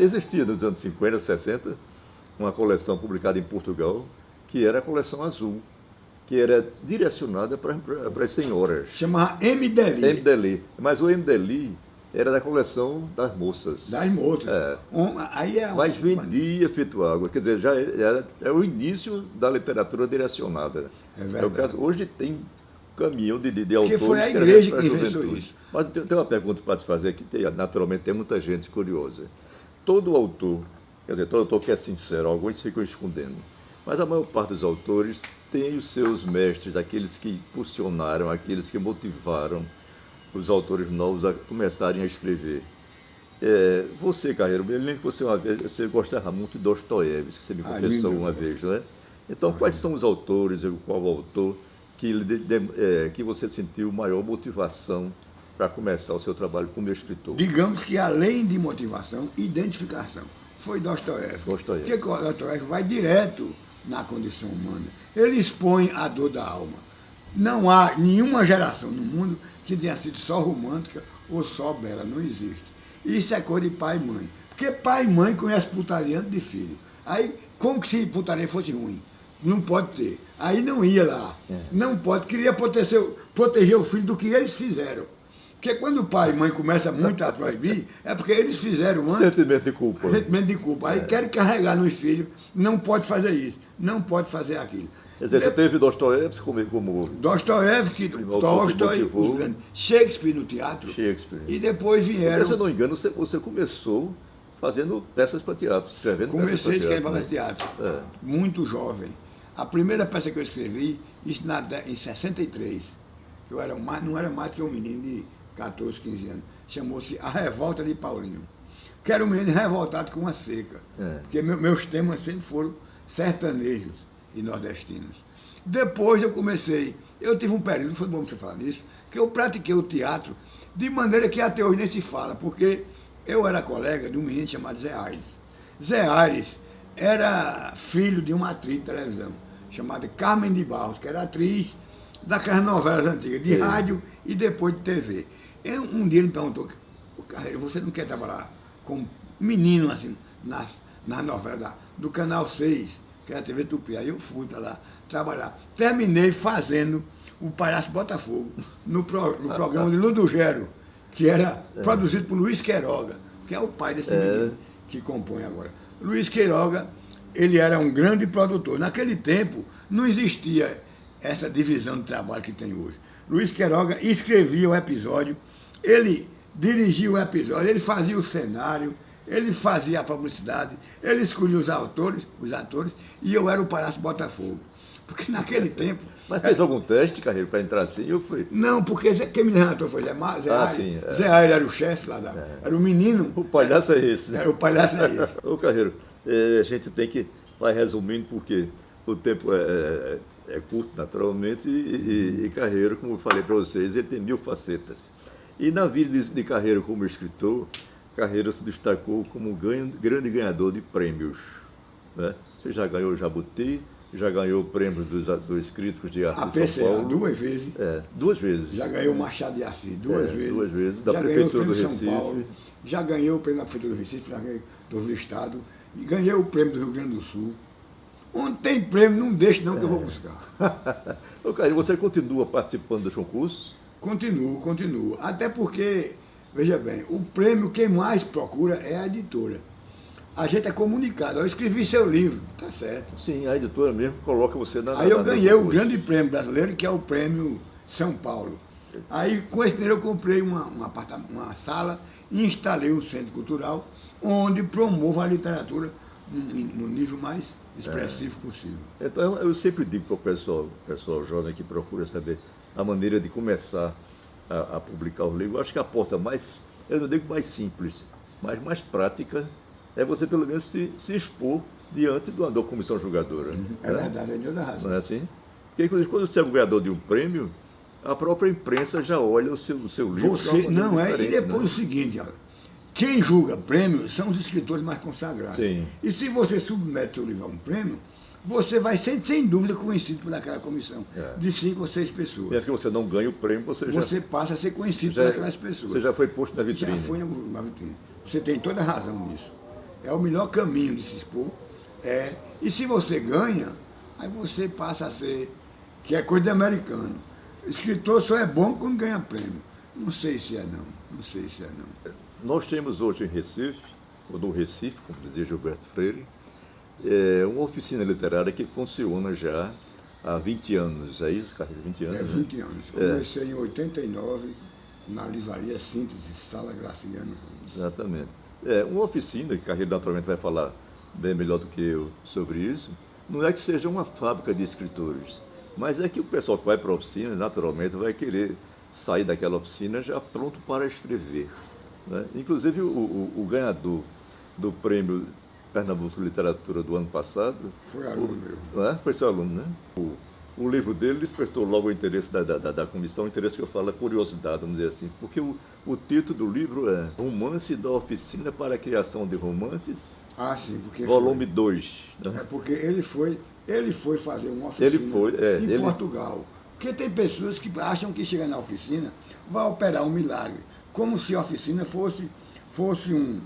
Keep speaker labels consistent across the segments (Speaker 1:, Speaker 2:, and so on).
Speaker 1: existia nos anos 50, 60, uma coleção publicada em Portugal, que era a coleção azul, que era direcionada para as senhoras.
Speaker 2: Chamava MDLI.
Speaker 1: MDLI. Mas o MDLI era da coleção das moças.
Speaker 2: Das moças. Aí
Speaker 1: mas vendia feito água. Quer dizer, já é o início da literatura direcionada.
Speaker 2: É verdade.
Speaker 1: Hoje tem caminhão de autores.
Speaker 2: Porque foi a igreja que inventou isso.
Speaker 1: Mas tem uma pergunta para te fazer que naturalmente tem muita gente curiosa. Todo autor, quer dizer, todo autor que é sincero, alguns ficam escondendo, mas a maior parte dos autores tem os seus mestres, aqueles que impulsionaram, aqueles que motivaram os autores novos a começarem a escrever. Você, Carreiro, eu lembro que você gostava muito de Dostoiévski, que você me confessou uma vez, não é? Então, quais são os autores, qual o autor que você sentiu maior motivação para começar o seu trabalho como escritor?
Speaker 2: Digamos que, além de motivação, identificação. Foi Dostoiévski. Porque Dostoiévski vai direto na condição humana. Ele expõe a dor da alma. Não há nenhuma geração no mundo que tenha sido só romântica ou só bela. Não existe. Isso é coisa de pai e mãe. Porque pai e mãe conhecem putaria antes de filho. Aí, como que se putaria fosse ruim? Não pode ter. Aí não ia lá. Não pode. Queria proteger o filho do que eles fizeram. Porque quando o pai e mãe começam muito a proibir, é porque eles fizeram antes.
Speaker 1: Sentimento de culpa.
Speaker 2: Sentimento de culpa. Aí querem carregar nos filhos. Não pode fazer isso. Não pode fazer aquilo.
Speaker 1: Quer dizer, você teve Dostoiévski como
Speaker 2: Dostoiévski, Tolstói, Shakespeare no teatro. E depois vieram...
Speaker 1: Porque, se eu não me engano, você começou fazendo peças para teatro, escrevendo peças para teatro.
Speaker 2: Comecei a escrever para teatro, muito jovem. A primeira peça que eu escrevi, isso em 63, eu não era mais que um menino de 14, 15 anos, chamou-se A Revolta de Paulinho, que era um menino revoltado com a seca, porque meus temas sempre foram sertanejos e nordestinos. Depois eu tive um período, foi bom você falar nisso, que eu pratiquei o teatro de maneira que até hoje nem se fala, porque eu era colega de um menino chamado Zé Aires. Zé Aires era filho de uma atriz de televisão, chamada Carmen de Barros, que era atriz daquelas novelas antigas, de rádio e depois de TV. Um dia ele me perguntou, Carreiro, você não quer trabalhar como menino assim, nas novelas do Canal 6, que era a TV Tupi? Aí eu fui para lá trabalhar. Terminei fazendo o Palhaço Botafogo no programa de Ludogero, que era produzido por Luiz Queiroga, que é o pai desse menino que compõe agora. Luiz Queiroga, ele era um grande produtor. Naquele tempo, não existia essa divisão de trabalho que tem hoje. Luiz Queiroga escrevia o episódio, ele dirigia o episódio, ele fazia o cenário, ele fazia a publicidade, ele escolhia os atores, e eu era o Palhaço Botafogo. Porque naquele tempo...
Speaker 1: Mas fez algum teste, Carreiro, para entrar assim? Eu fui.
Speaker 2: Não, porque quem me levantou foi Zé Aires.
Speaker 1: Sim,
Speaker 2: Zé Aires era o chefe lá era o menino.
Speaker 1: O palhaço é esse, né?
Speaker 2: O palhaço é esse.
Speaker 1: Ô, Carreiro, a gente tem que... Vai resumindo, porque o tempo é curto, naturalmente, e Carreiro, como eu falei para vocês, ele tem 1000 facetas. E na vida de Carreiro como escritor, Carreiro se destacou como um grande ganhador de prêmios, né? Você já ganhou o Jabuti, já ganhou o prêmio dos críticos de arte de São Paulo.
Speaker 2: 2 vezes.
Speaker 1: 2 vezes.
Speaker 2: Já ganhou o Machado de Assis 2 vezes.
Speaker 1: 2 vezes. Da Prefeitura do Recife.
Speaker 2: São Paulo, já ganhou o prêmio da Prefeitura do Recife, já ganhei do Estado, e ganhei o prêmio do Rio Grande do Sul. Onde tem prêmio, não deixe não que eu vou buscar.
Speaker 1: Ô, Carreiro, você continua participando dos concursos?
Speaker 2: Continuo. Até porque, veja bem, o prêmio quem mais procura é a editora. A gente é comunicado. Eu escrevi seu livro, tá certo.
Speaker 1: Sim, a editora mesmo coloca você na...
Speaker 2: Aí eu ganhei o grande prêmio brasileiro, que é o prêmio São Paulo. Aí, com esse dinheiro, eu comprei uma sala e instalei um centro cultural, onde promovo a literatura no nível mais expressivo possível.
Speaker 1: Então, eu sempre digo para o pessoal jovem que procura saber a maneira de começar a publicar o livro. Eu acho que a porta mais, eu não digo mais simples, mas mais prática, é você pelo menos se expor diante de uma comissão julgadora.
Speaker 2: É verdade, é de toda razão.
Speaker 1: Não é assim? Porque, inclusive, quando você é ganhador de um prêmio, a própria imprensa já olha o seu livro.
Speaker 2: Você não é, e depois o seguinte, olha, quem julga prêmio são os escritores mais consagrados.
Speaker 1: Sim.
Speaker 2: E se você submete seu livro a um prêmio, você vai sem dúvida conhecido por aquela comissão de 5 ou 6 pessoas.
Speaker 1: E é que você não ganha o prêmio, você
Speaker 2: passa a ser conhecido por aquelas pessoas.
Speaker 1: Você já foi posto na vitrine.
Speaker 2: Já foi na vitrine. Você tem toda a razão nisso. É o melhor caminho de se expor. E se você ganha, aí você passa a ser, que é coisa de americano. Escritor só é bom quando ganha prêmio. Não sei se é não, não sei se é não.
Speaker 1: Nós temos hoje em Recife, ou no Recife, como dizia Gilberto Freire, uma oficina literária que funciona já há 20 anos, é isso, Carreiro? 20 anos?
Speaker 2: 20 anos. Comecei em 89, na livraria Síntese, Sala Graciliano.
Speaker 1: Exatamente. Uma oficina, que Carreiro naturalmente vai falar bem melhor do que eu sobre isso, não é que seja uma fábrica de escritores, mas é que o pessoal que vai para a oficina, naturalmente, vai querer sair daquela oficina já pronto para escrever. Né? Inclusive, o ganhador do prêmio Pernambuco de Literatura do ano passado...
Speaker 2: Foi aluno meu.
Speaker 1: Foi seu aluno, né? O livro dele despertou logo o interesse da comissão, o interesse que eu falo, a curiosidade, vamos dizer assim, porque o título do livro é Romance da Oficina para a Criação de Romances,
Speaker 2: Porque
Speaker 1: volume 2. Né?
Speaker 2: Porque ele foi fazer uma oficina em Portugal. Porque tem pessoas que acham que chega na oficina vai operar um milagre, como se a oficina fosse um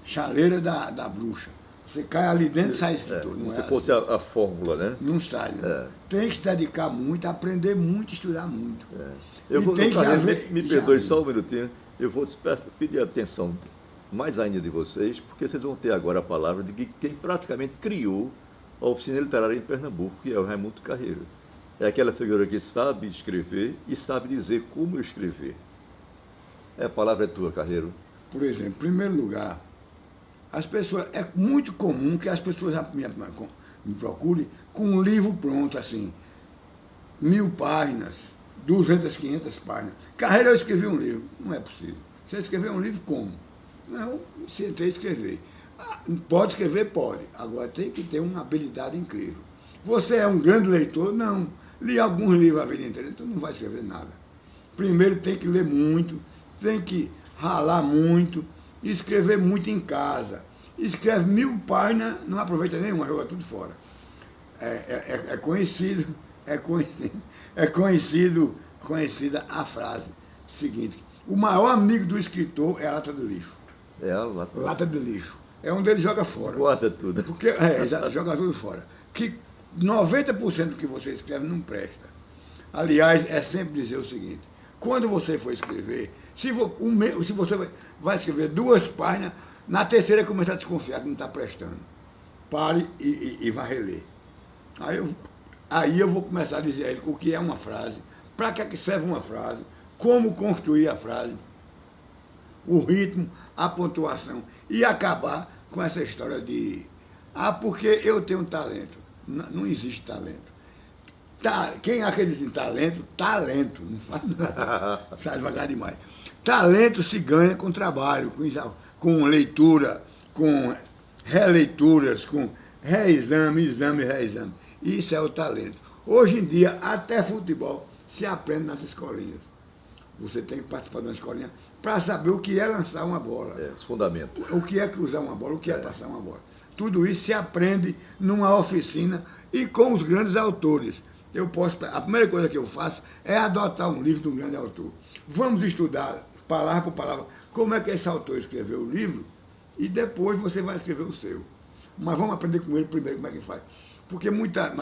Speaker 2: chaleira da bruxa. Você cai ali dentro e sai escritor. Não
Speaker 1: se
Speaker 2: é
Speaker 1: fosse
Speaker 2: assim.
Speaker 1: a fórmula, né?
Speaker 2: Não sai, né? Tem que se dedicar muito, aprender muito, estudar muito.
Speaker 1: Eu vou, me perdoe só um minutinho, eu vou pedir a atenção mais ainda de vocês, porque vocês vão ter agora a palavra de quem praticamente criou a oficina literária em Pernambuco, que é o Raimundo Carreiro. É aquela figura que sabe escrever e sabe dizer como escrever. A palavra é tua, Carreiro.
Speaker 2: Por exemplo, em primeiro lugar, é muito comum que as pessoas me procurem com um livro pronto, assim, 1000 páginas, 200, 500 páginas. Carreiro, eu escrevi um livro. Não é possível. Você escreveu um livro como? Não, sentei a escrever. Pode escrever? Pode. Agora tem que ter uma habilidade incrível. Você é um grande leitor? Não. Li alguns livros a vida inteira, então não vai escrever nada. Primeiro tem que ler muito, tem que ralar muito, escrever muito em casa. Escreve 1000 páginas, não aproveita nenhuma, joga tudo fora. Conhecida a frase seguinte: o maior amigo do escritor é a lata do lixo. Lata do lixo. É onde ele joga fora.
Speaker 1: Guarda tudo.
Speaker 2: Porque, exato, joga tudo fora. Que 90% do que você escreve não presta. Aliás, é sempre dizer o seguinte: quando você for escrever, se você vai escrever 2 páginas, na terceira começar a desconfiar que não está prestando. Pare e vá reler. Aí eu vou começar a dizer a ele o que é uma frase, para que serve uma frase, como construir a frase, o ritmo, a pontuação, e acabar com essa história de porque eu tenho talento. Não existe talento. Quem acredita em talento, não faz nada, sai devagar demais. Talento se ganha com trabalho, com leitura, com releituras, com reexame, exame, reexame. Isso é o talento. Hoje em dia, até futebol se aprende nas escolinhas. Você tem que participar de uma escolinha para saber o que é lançar uma bola.
Speaker 1: Os fundamentos.
Speaker 2: O que é cruzar uma bola, o que é passar uma bola. Tudo isso se aprende numa oficina e com os grandes autores. A primeira coisa que eu faço é adotar um livro de um grande autor. Vamos estudar, palavra por palavra, como é que esse autor escreveu o livro e depois você vai escrever o seu. Mas vamos aprender com ele primeiro como é que faz. Porque muita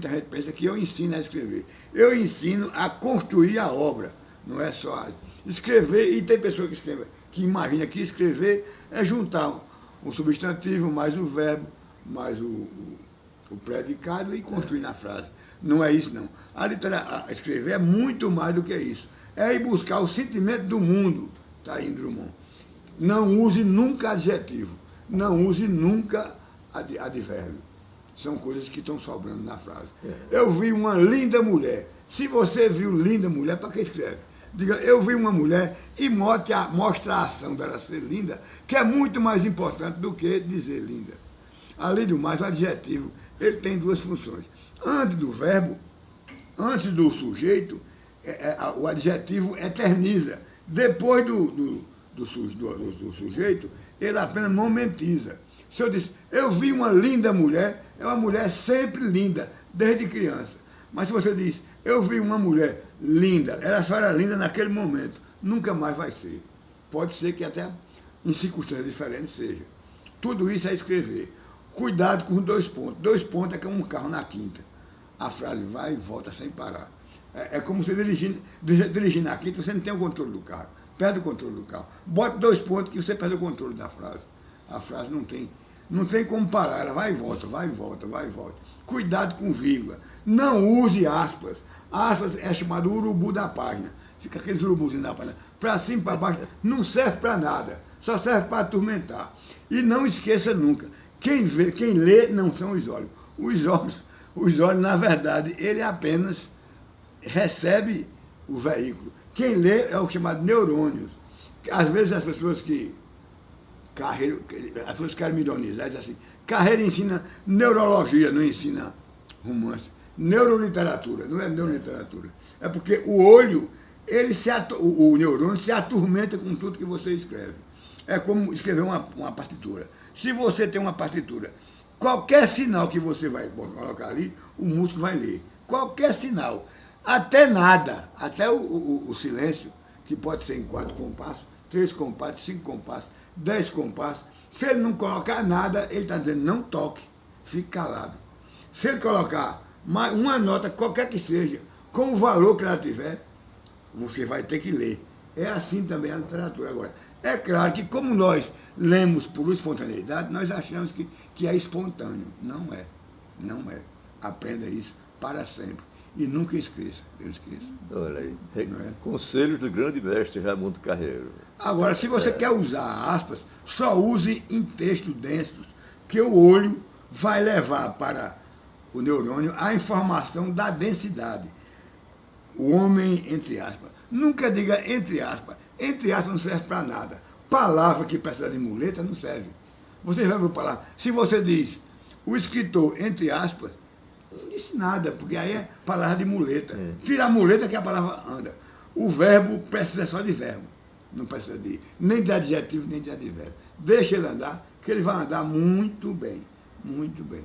Speaker 2: gente pensa que eu ensino a escrever. Eu ensino a construir a obra, não é só escrever. E tem pessoa que imagina que escrever é juntar o substantivo mais o verbo, mais o predicado e construir na frase. Não é isso, não. A escrever é muito mais do que isso. É ir buscar o sentimento do mundo, Taím Drummond. Não use nunca adjetivo. Não use nunca advérbio. São coisas que estão sobrando na frase. Eu vi uma linda mulher. Se você viu linda mulher, para que escreve? Diga, eu vi uma mulher e mostra a ação dela ser linda, que é muito mais importante do que dizer linda. Além do mais, o adjetivo, ele tem 2 funções. Antes do verbo, antes do sujeito, o adjetivo eterniza. Depois do sujeito, ele apenas momentiza. Se eu disse, eu vi uma linda mulher, é uma mulher sempre linda, desde criança. Mas se você diz, eu vi uma mulher linda, ela só era linda naquele momento, nunca mais vai ser. Pode ser que até em circunstâncias diferentes seja. Tudo isso é escrever. Cuidado com 2 pontos. 2 pontos é como um carro na quinta. A frase vai e volta sem parar. É como você dirigir na quinta, você não tem o controle do carro. Perde o controle do carro. Bota 2 pontos que você perde o controle da frase. A frase não tem como parar. Ela vai e volta, vai e volta, vai e volta. Cuidado com vírgula. Não use aspas. Aspas é chamado urubu da página. Fica aqueles urubuzinhos da página. Para cima, para baixo. Não serve para nada. Só serve para atormentar. E não esqueça nunca. Quem lê não são os olhos. Os olhos, na verdade, ele apenas recebe o veículo. Quem lê é o chamado neurônios. Às vezes as pessoas as pessoas querem me ironizar, dizem assim, Carreira ensina neurologia, não ensina romance. Neuroliteratura, não é neuroliteratura. É porque o olho, o neurônio se atormenta com tudo que você escreve. É como escrever uma partitura. Se você tem uma partitura, qualquer sinal que você vai colocar ali, o músico vai ler. Qualquer sinal. Até nada, até o silêncio, que pode ser em 4 compassos, 3 compassos, 5 compassos, 10 compassos. Se ele não colocar nada, ele está dizendo não toque, fique calado. Se ele colocar uma nota, qualquer que seja, com o valor que ela tiver, você vai ter que ler. É assim também a literatura. Agora, é claro que como nós lemos por espontaneidade, nós achamos que é espontâneo. Não é. Não é. Aprenda isso para sempre. E nunca esqueça. Eu esqueço.
Speaker 1: Olha aí.
Speaker 2: É?
Speaker 1: Conselhos do grande mestre Raimundo Carreiro.
Speaker 2: Agora, se você quer usar aspas, só use em textos densos, que o olho vai levar para o neurônio a informação da densidade. O homem, entre aspas. Nunca diga entre aspas. Entre aspas não serve para nada. Palavra que precisa de muleta não serve. Você vai ver palavra. Se você diz o escritor, entre aspas, não disse nada, porque aí é palavra de muleta. Tira a muleta que a palavra anda. O verbo precisa só de verbo. Não precisa nem de adjetivo, nem de advérbio. Deixa ele andar, que ele vai andar muito bem. Muito bem.